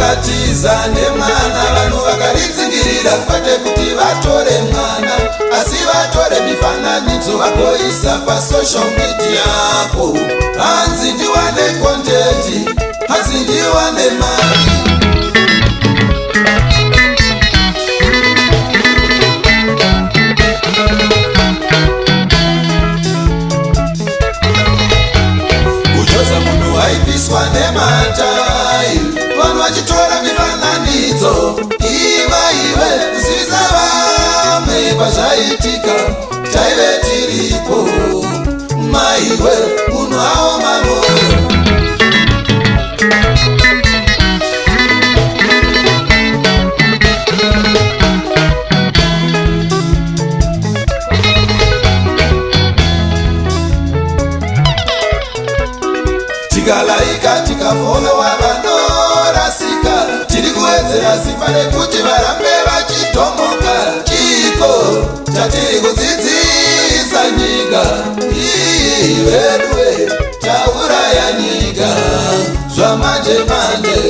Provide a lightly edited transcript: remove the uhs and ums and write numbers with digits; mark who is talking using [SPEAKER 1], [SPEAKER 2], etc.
[SPEAKER 1] Kutiza nemwana vanhu vakaritsigirira kwete kuti vatore mwana asi vatore mifananidzo vagoisa pasocial media yako. Hanzi ndiwane content, hanzi ndiwane mari. Kujoza munhu waipiswa nematai, vanhu vachitora mifananidzo. Iwe kuziza vamwe pazvaitika, taive tiripo. Maiwe munhu aoma moyo. Tikalaika tikafolowa vanorasika, tiri kuwedzera simba rekuti varambe vachitomoka. Chiko chatiri kudzidzisa nyika, iwe tauraya nyika zvamanje manje.